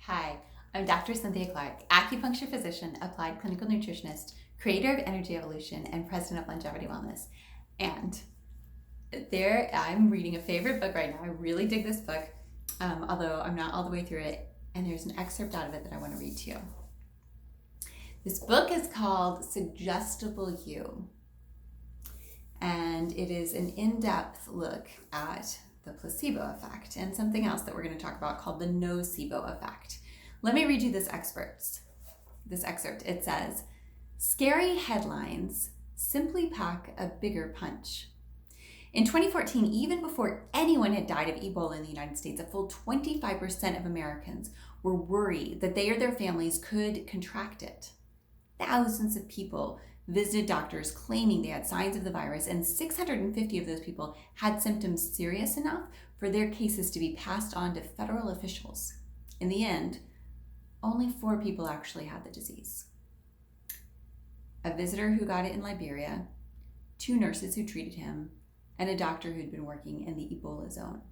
Hi, I'm Dr. Cynthia Clark, acupuncture physician, applied clinical nutritionist, creator of Energy Evolution, and president of Longevity Wellness. And I'm reading a favorite book right now. I really dig this book, although I'm not all the way through it. And there's an excerpt out of it that I want to read to you. This book is called Suggestible You, and it is an in-depth look at the placebo effect and something else that we're going to talk about called the nocebo effect. Let me read you this excerpt. It says, "Scary headlines simply pack a bigger punch." In 2014, even before anyone had died of Ebola in the United States, a full 25% of Americans were worried that they or their families could contract it. Thousands of people visited doctors claiming they had signs of the virus, and 650 of those people had symptoms serious enough for their cases to be passed on to federal officials. In the end, only 4 people actually had the disease. A visitor who got it in Liberia, 2 nurses who treated him, and a doctor who'd been working in the Ebola zone.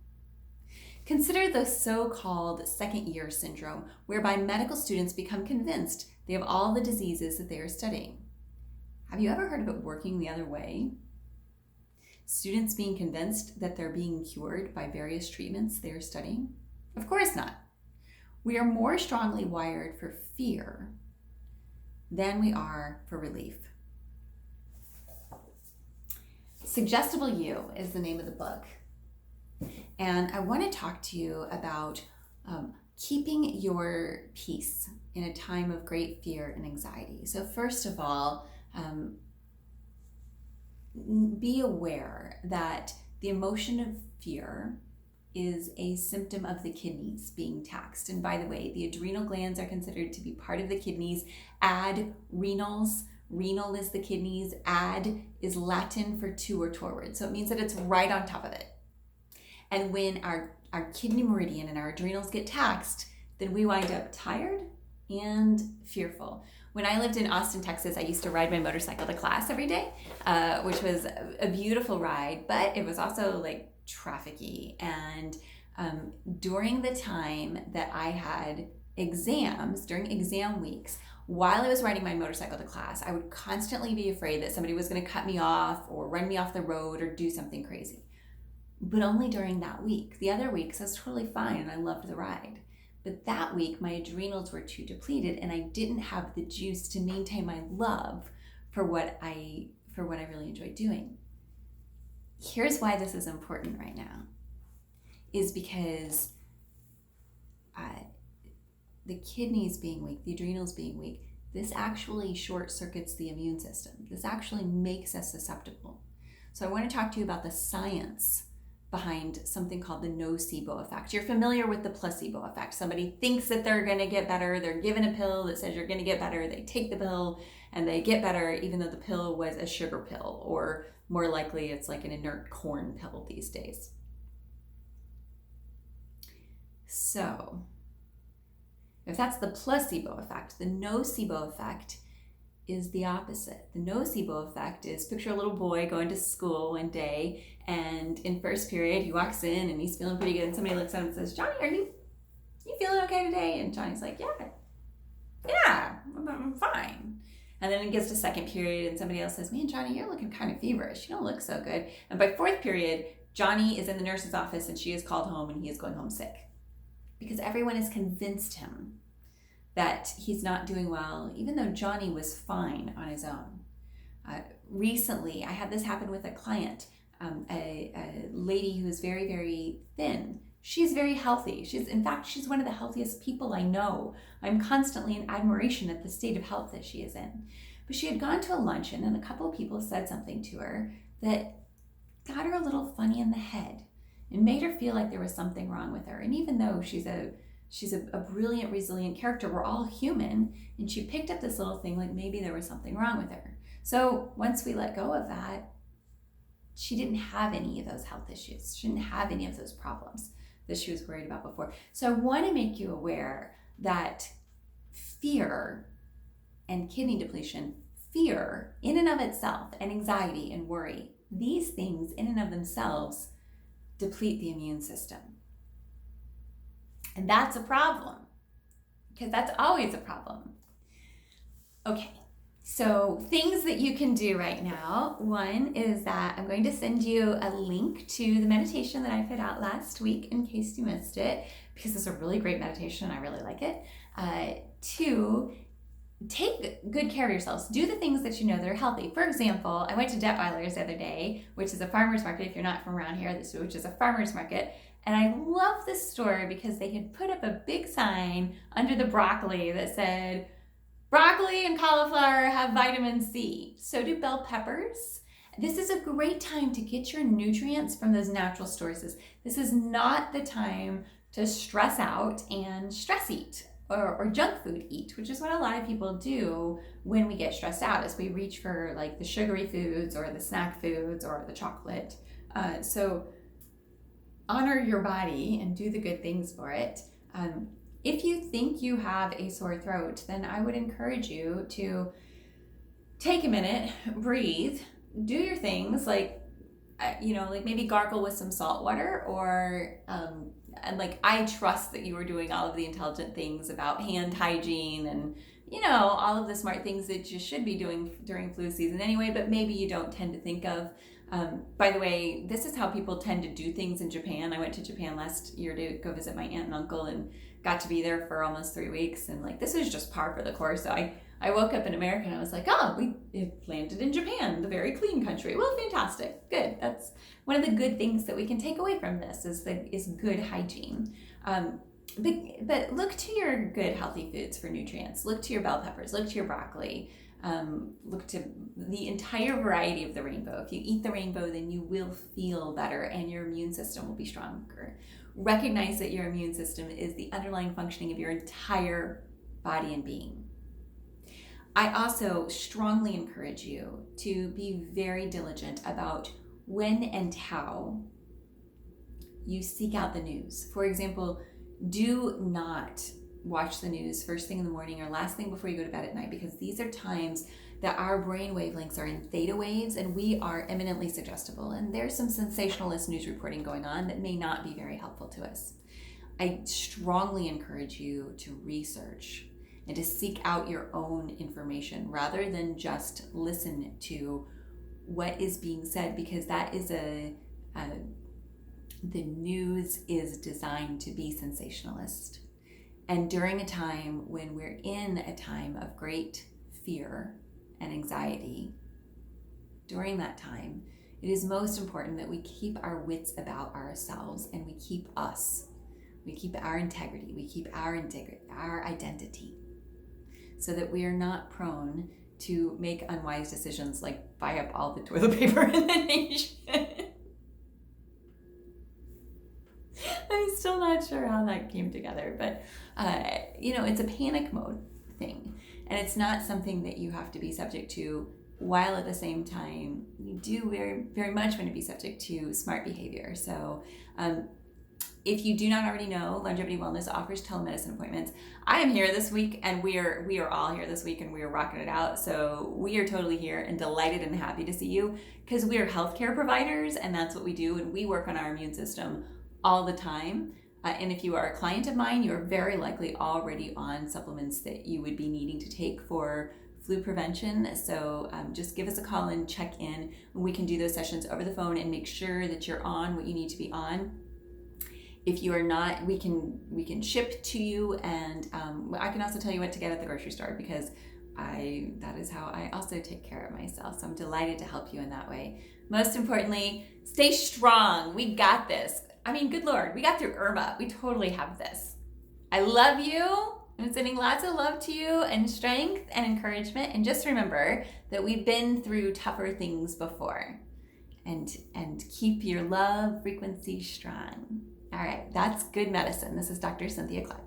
Consider the so-called second-year syndrome, whereby medical students become convinced they have all the diseases that they are studying. Have you ever heard of it working the other way? Students being convinced that they're being cured by various treatments they are studying? Of course not. We are more strongly wired for fear than we are for relief. Suggestible You is the name of the book. And I want to talk to you about keeping your peace in a time of great fear and anxiety. So first of all, be aware that the emotion of fear is a symptom of the kidneys being taxed. And by the way, the adrenal glands are considered to be part of the kidneys. Adrenals, renal is the kidneys, ad is Latin for to or toward. So it means that it's right on top of it. And when our kidney meridian and our adrenals get taxed, then we wind up tired and fearful. When I lived in Austin, Texas, I used to ride my motorcycle to class every day, which was a beautiful ride, but it was also like trafficy. And during the time that I had exams, during exam weeks, while I was riding my motorcycle to class, I would constantly be afraid that somebody was going to cut me off or run me off the road or do something crazy. But only during that week. The other weeks, I was totally fine and I loved the ride. But that week, my adrenals were too depleted and I didn't have the juice to maintain my love for what I really enjoyed doing. Here's why this is important right now, is because the kidneys being weak, the adrenals being weak, this actually short circuits the immune system. This actually makes us susceptible. So I want to talk to you about the science behind something called the nocebo effect. You're familiar with the placebo effect. Somebody thinks that they're going to get better. They're given a pill that says you're going to get better. They take the pill and they get better, even though the pill was a sugar pill, or more likely it's like an inert corn pill these days. So if that's the placebo effect, the nocebo effect is the opposite. The nocebo effect is, picture a little boy going to school one day, and in first period he walks in and he's feeling pretty good, and somebody looks at him and says, "Johnny, are you feeling okay today?" And Johnny's like, yeah, I'm fine. And then it gets to second period and somebody else says, "Man, Johnny, you're looking kind of feverish. You don't look so good." And by fourth period, Johnny is in the nurse's office and she is called home and he is going home sick, because everyone has convinced him that he's not doing well, even though Johnny was fine on his own. Recently, I had this happen with a client, a lady who is very, very thin. She's very healthy. In fact, she's one of the healthiest people I know. I'm constantly in admiration at the state of health that she is in. But she had gone to a luncheon and a couple of people said something to her that got her a little funny in the head and made her feel like there was something wrong with her. And even though she's a brilliant, resilient character, we're all human, and she picked up this little thing like maybe there was something wrong with her. So once we let go of that, she didn't have any of those health issues. She didn't have any of those problems that she was worried about before. So I want to make you aware that fear and kidney depletion, fear in and of itself, and anxiety and worry, these things in and of themselves deplete the immune system. And that's a problem. because that's always a problem. Okay, so things that you can do right now. One is that I'm going to send you a link to the meditation that I put out last week in case you missed it, because it's a really great meditation and I really like it. Two, take good care of yourselves. Do the things that you know that are healthy. For example, I went to Detweiler's the other day, which is a farmer's market if you're not from around here, which is a farmer's market. And I love this store because they had put up a big sign under the broccoli that said, broccoli and cauliflower have vitamin C. So do bell peppers. This is a great time to get your nutrients from those natural sources. This is not the time to stress out and stress eat or junk food eat, which is what a lot of people do when we get stressed out, is we reach for like the sugary foods or the snack foods or the chocolate. So honor your body and do the good things for it. If you think you have a sore throat, then I would encourage you to take a minute, breathe, do your things like maybe gargle with some salt water, or and like I trust that you are doing all of the intelligent things about hand hygiene and all of the smart things that you should be doing during flu season anyway, but maybe you don't tend to think of. By the way, this is how people tend to do things in Japan. I went to Japan last year to go visit my aunt and uncle and got to be there for almost 3 weeks, and like this was just par for the course. So I woke up in America and I was like, we landed in Japan, the very clean country. Well, fantastic, good. That's one of the good things that we can take away from this is good hygiene. But look to your good healthy foods for nutrients. Look to your bell peppers. Look to your broccoli. Look to the entire variety of the rainbow. If you eat the rainbow, then you will feel better and your immune system will be stronger. Recognize that your immune system is the underlying functioning of your entire body and being. I also strongly encourage you to be very diligent about when and how you seek out the news. For example, do not watch the news first thing in the morning or last thing before you go to bed at night, because these are times that our brain wavelengths are in theta waves and we are eminently suggestible. And there's some sensationalist news reporting going on that may not be very helpful to us. I strongly encourage you to research and to seek out your own information rather than just listen to what is being said, because that is the news is designed to be sensationalist. And during a time when we're in a time of great fear and anxiety, during that time, it is most important that we keep our wits about ourselves and we keep us. We keep our integrity. We keep our identity, so that we are not prone to make unwise decisions like buy up all the toilet paper in the nation. I'm still not sure how that came together, but it's a panic mode thing, and it's not something that you have to be subject to, while at the same time you do very, very much want to be subject to smart behavior. So if you do not already know, Longevity Wellness offers telemedicine appointments. I am here this week, and we are all here this week, and we are rocking it out. So we are totally here and delighted and happy to see you, because we are healthcare providers, and that's what we do, and we work on our immune system all the time. And if you are a client of mine, you're very likely already on supplements that you would be needing to take for flu prevention. So just give us a call and check in. We can do those sessions over the phone and make sure that you're on what you need to be on. If you are not, we can ship to you, and I can also tell you what to get at the grocery store, because that is how I also take care of myself. So I'm delighted to help you in that way. Most importantly, stay strong. We got this. I mean, good Lord, we got through Irma. We totally have this. I love you. I'm sending lots of love to you and strength and encouragement. And just remember that we've been through tougher things before. And keep your love frequency strong. All right, that's good medicine. This is Dr. Cynthia Cluck.